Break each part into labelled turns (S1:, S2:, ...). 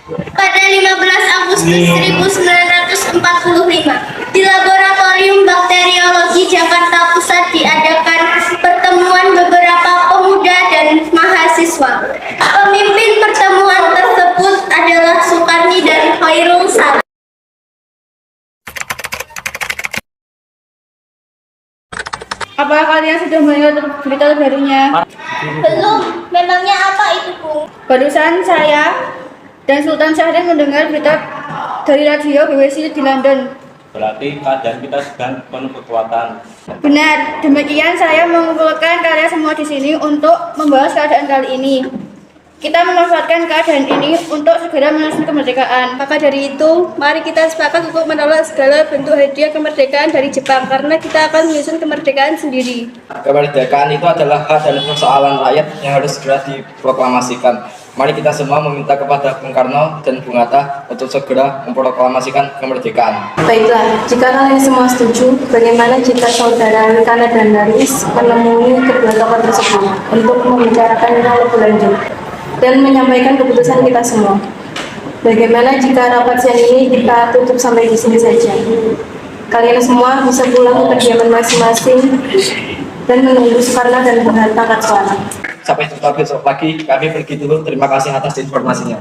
S1: Pada 15 Agustus 1945, di Laboratorium Bakteriologi Jakarta Pusat diadakan pertemuan beberapa pemuda dan mahasiswa. Pemimpin pertemuan tersebut adalah Soekarni dan Khairul Saleh.
S2: Apa kalian sudah mendengar berita terbarunya?
S1: Belum, memangnya apa itu, Bung?
S2: Barusan saya dan Sultan Syahrir mendengar berita dari radio BBC di London.
S3: Berarti keadaan kita sedang penuh kekuatan.
S2: Benar, demikian saya mengumpulkan kalian semua di sini untuk membahas keadaan kali ini. Kita memanfaatkan keadaan ini untuk segera menyusun kemerdekaan.
S4: Maka dari itu, mari kita sepakat untuk menolak segala bentuk hadiah kemerdekaan dari Jepang karena kita akan menyusun kemerdekaan sendiri.
S5: Kemerdekaan itu adalah hak dan persoalan rakyat yang harus segera diproklamasikan. Mari kita semua meminta kepada Bung Karno dan Bung Hatta untuk segera memproklamasikan kemerdekaan.
S6: Baiklah, jika kalian semua setuju, bagaimana jika saudara Rikana dan Daris menemui kedua tokoh tersebut untuk membicarakannya lebih lanjut dan menyampaikan keputusan kita semua? Bagaimana jika rapat siang ini kita tutup sampai di sini saja? Kalian semua bisa pulang ke kediaman masing-masing dan menunggu Soekarno dan Bung Hatta angkat suara.
S5: Sampai jumpa besok pagi, kami pergi dulu. Terima kasih atas informasinya.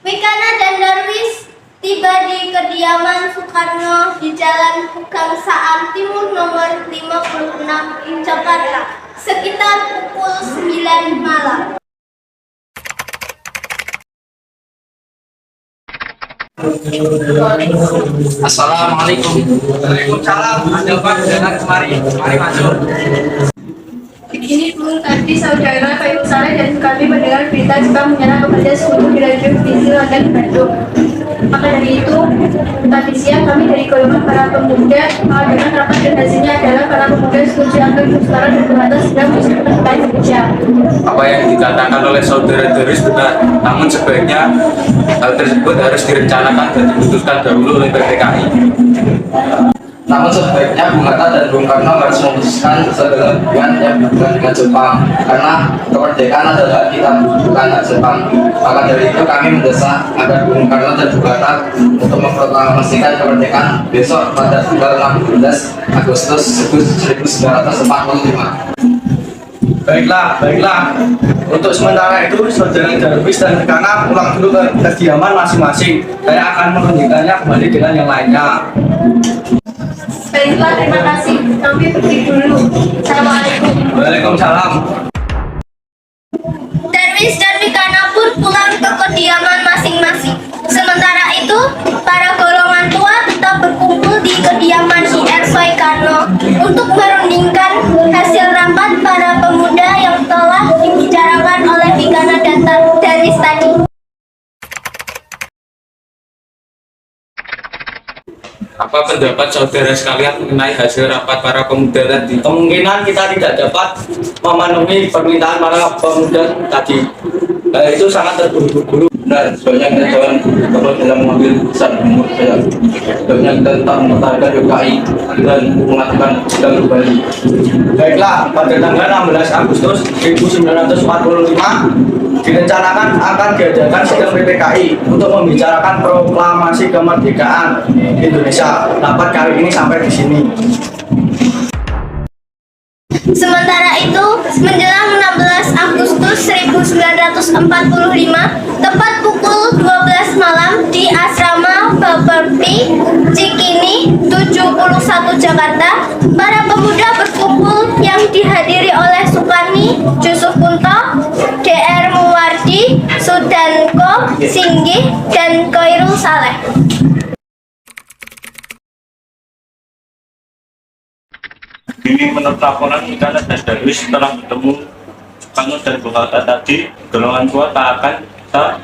S1: Rikana dan Darwis tiba di kediaman Soekarno di Jalan Pegangsaan Timur nomor 56 Jakarta sekitar pukul 9 malam.
S5: Assalamualaikum.
S7: Waalaikumsalam. Ada Pak, jangan kemari. Mari masuk.
S2: Begini Bung, tadi saudara Khairul Saleh dan kami mendengar berita Jepang menyerang kepada seluruh wilayah provinsi London Bandung. Maka dari itu, tadi siang kami dari golongan para pemuda mengadakan rapat dan hasilnya adalah para pemuda setuju agar Soekarno dan Bung Hatta segera menyusun kemerdekaan Indonesia.
S7: Apa yang dikatakan oleh saudara Daris benar, namun sebaiknya hal tersebut harus direncanakan dan diputuskan dahulu oleh PPKI.
S5: Namun sebaiknya Bung Hatta dan Bung Karno harus memutuskan segala hubungan yang berhubungan dengan Jepang, karena kemerdekaan adalah hak kita, bukan hak Jepang. Maka dari itu kami mendesak agar Bung Karno dan Bung Hatta untuk memproklamasikan kemerdekaan besok pada tanggal 16 Agustus 1945.
S7: Baiklah. Untuk sementara itu, saudara Darwis dan Rikana pulang dulu ke kediaman masing-masing. Saya akan menunjukkannya kembali dengan yang lainnya.
S2: Baiklah, terima kasih. Kami pergi dulu. Assalamualaikum.
S7: Waalaikumsalam.
S1: Darwis dan Rikana pun pulang ke kediaman masing-masing. Sementara itu, para golongan tua tetap berkumpul di kediaman IR Soekarno untuk merundingkan hasil rapat para pemuda yang telah dibicarakan oleh Rikana dan Darwis tadi.
S7: Apa pendapat saudara sekalian mengenai hasil rapat para pemuda tadi? Kemungkinan kita tidak dapat memenuhi permintaan para pemuda tadi. Itu sangat terburu-buru.
S5: Benar, soalnya kita jangan kalau dalam mengambil keputusan umur saya. Sebabnya kita tetap mempertahankan PPKI dan mengatakan kita kembali.
S7: Baiklah, pada tanggal 16 Agustus 1945 direncanakan akan diadakan sidang PPKI untuk membicarakan proklamasi kemerdekaan Indonesia. Rapat kali ini sampai di sini.
S1: Sementara itu, menjelang 16 Agustus 1945, tepat pukul 12 malam di Asrama Bapepti, Cikini, 71 Jakarta, para pemuda berkumpul yang dihadiri oleh Soekarni, Yusuf Kunto, DR Muwardi, Sudanko, Singgih, dan Khairul Saleh.
S3: Menurut laporan Rikana dan Darwis setelah bertemu Soekarno dan Bung Hatta tadi, golongan tua tak akan bisa,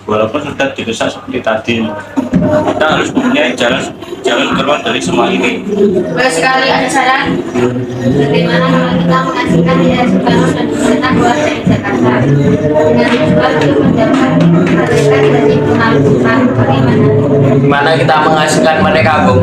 S3: walaupun sudah didesak seperti tadi. Kita harus mempunyai jalan keluar dari semua ini.
S2: Boleh sekali ada saran.
S6: Bagaimana kalau kita mengasihkan IR Soekarno dan Bung Hatta keluar dari Jakarta dengan tujuan untuk mendapat kemerdekaan dari penaklukan?
S5: Gimana kita mengasihkan mereka, Bung?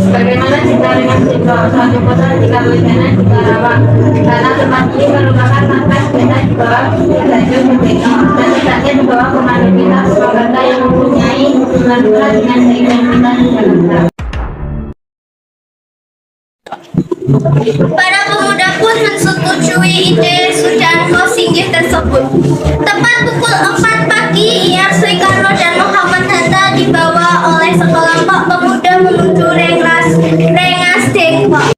S6: Bagaimana jika dengan suatu kota jika bencana jika rawan karena tempat ini merupakan markas benda
S2: membawa belajar merdeka dan hendaknya membawa komando kita sebagai yang mempunyai hubungan erat dengan keinginan kita di Jakarta.
S1: Para pemuda pun menyetujui ide Sujanko Singgih tersebut. Tepat pukul 4 pagi, IR Soekarno dan Muhammad Hatta dibawa oleh sekelompok pemuda menuju Rengas Dengklok.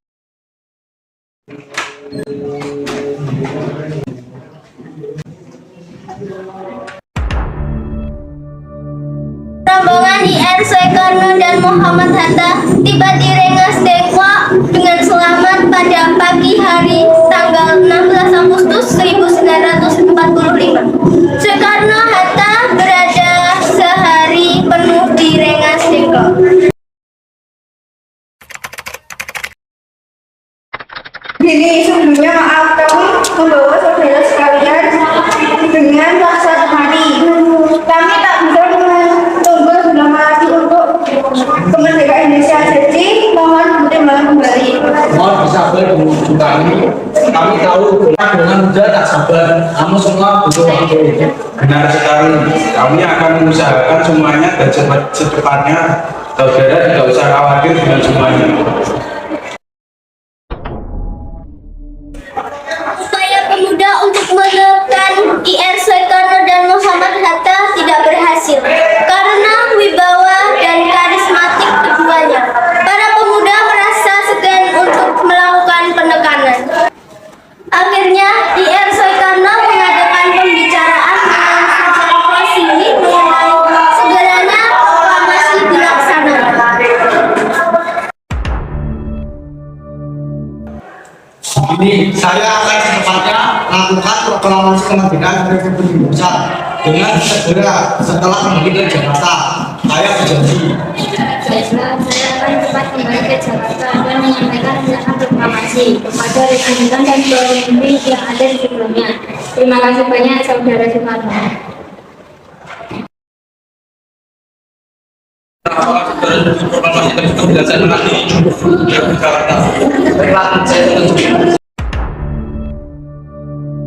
S1: Rombongan IR Soekarno dan Muhammad Hatta tiba di Rengas Dengklok dengan selamat pada pagi hari tanggal 16 Agustus 1945. Soekarno Hatta berada sehari penuh di Rengas Dengklok.
S2: Jadi sebelumnya maaf kami membawa saudara sekalian dengan rasa hati. Kami tak bisa menunggu selama lagi untuk kemerdekaan Indonesia. Jadi mohon berterima kembali.
S7: Mohon bersabar menunggu kami. Kami tahu dengan muda tak sabar, namun semua butuh waktu.
S8: Benar sekali, kami akan mengusahakan semuanya dan secepatnya. Saudara tidak usah khawatir dengan semuanya.
S1: Upaya pemuda untuk menekan IR Soekarno dan Muhammad Hatta tidak berhasil karena wibawa dan karismatik keduanya. Para pemuda merasa segan untuk melakukan penekanan. Akhirnya IR Soekarno mengadakan pembicaraan dengan Sujanko Singgih mengenai segeranya proklamasi dilaksanakan.
S7: Ini saya akan secepatnya lakukan proklamasi kemerdekaan Republik Indonesia dengan segera setelah kembali ke Jakarta. Saya berjanji.
S2: Baiklah, saya akan cepat kembali ke Jakarta dan menyampaikan undangan proklamasi kepada rekan-rekan dan pemimpin yang ada di sebelumnya. Terima kasih banyak, Saudara Soekarno.
S5: Proklamasi tersebut dilaksanakan di Jakarta.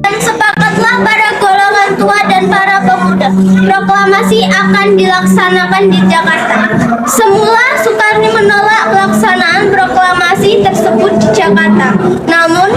S1: Dan sepakatlah para golongan tua dan para pemuda, proklamasi akan dilaksanakan di Jakarta. Semula Soekarno menolak pelaksanaan proklamasi tersebut di Jakarta. Namun,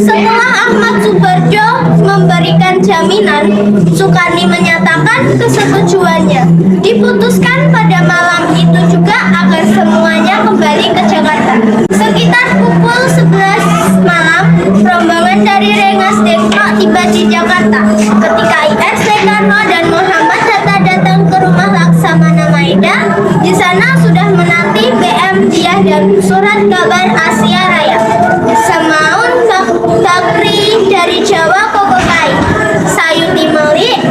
S1: setelah Ahmad Subarjo memberikan jaminan, Soekarno menyatakan kesetujuannya. Diputuskan pada malam itu juga agar semuanya kembali ke Jakarta. Sekitar pukul 11 malam, rombongan dari Rengas Dengklok tiba di Jakarta. Ketika IR Soekarno dan Muhammad Hatta datang ke rumah Laksamana Maeda, di sana sudah menanti BM Diah dan surat kabar Asia Raya. Semaun Bakri dari Jawa Kokokai, Sayuti Melik,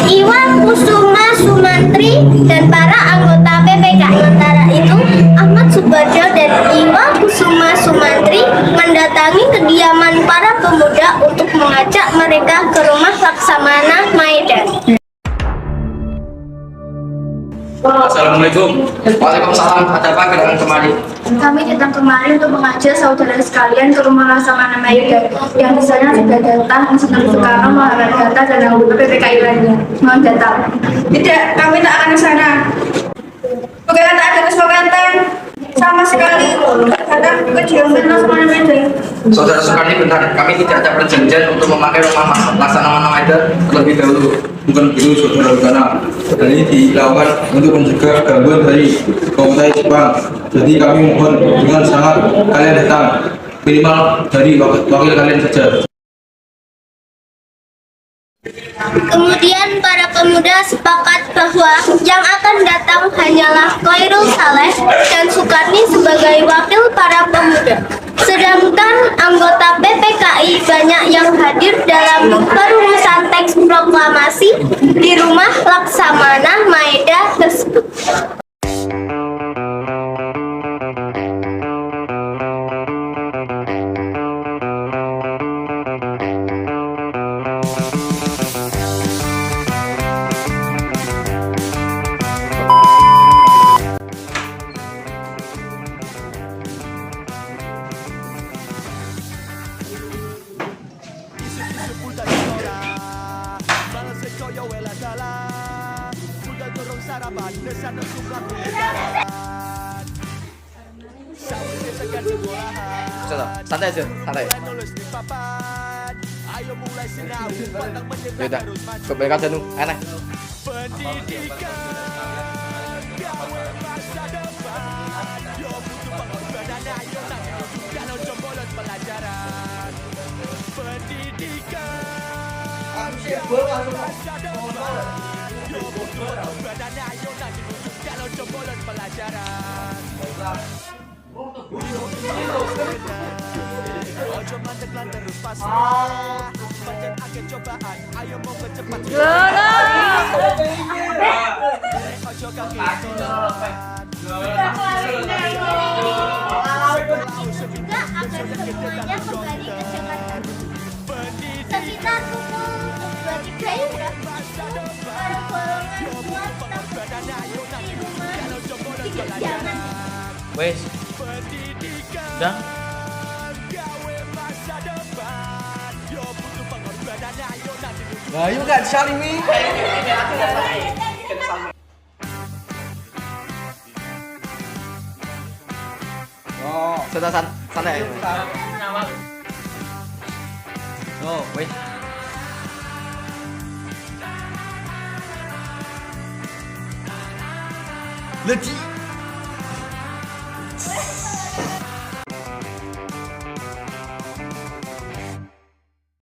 S1: Iwan Kusuma Sumantri, dan para anggota PPK. Sementara itu, Ahmad Subarjo dan Iwan Kusuma Sumantri mendatangi kediaman para pemuda untuk mengajak mereka ke rumah Laksamana Maeda.
S5: Assalamualaikum.
S7: Waalaikumsalam. Ada apa kedatangan kemari?
S2: Kami datang kemari untuk mengajak saudara sekalian ke rumah Laksamana Maeda yang di sana sudah datang Insinyur Soekarno, Muhammad Hatta, dan anggota PPKI lainnya. Mohon datang. Tidak, kami tak akan ke sana. Bukan tak ada kesepakatan sama sekali terhadap kediaman Laksamana Maeda.
S5: Saudara Soekarno benar, kami tidak ada perjanjian untuk memakai rumah Laksamana Maeda terlebih dahulu.
S8: Bukan begitu, saudara Gana. Dan ini dilakukan untuk mencegah gangguan dari Komutai Jepang. Jadi kami mohon dengan sangat kalian datang, minimal dari wakil kalian saja.
S1: Kemudian para pemuda sepakat bahwa yang akan datang hanyalah Khairul Saleh dan Soekarni sebagai wakil para pemuda. Sedangkan anggota PPKI banyak yang hadir dalam perumusan teks proklamasi di rumah Laksamana Maeda tersebut.
S5: Sudah, santai aja, santai. Ya udah, kebaikan aja nu, enak.
S1: Juga agar semuanya kembali ke Jakarta. Sekitar pukul 23 ya udah. Para golongan tua tetap berkumpul di rumah 3 jaman.
S5: Wes. Udah. Nah, yuk kan Salimi. Oh, sudah santai. Oh, wes. Let's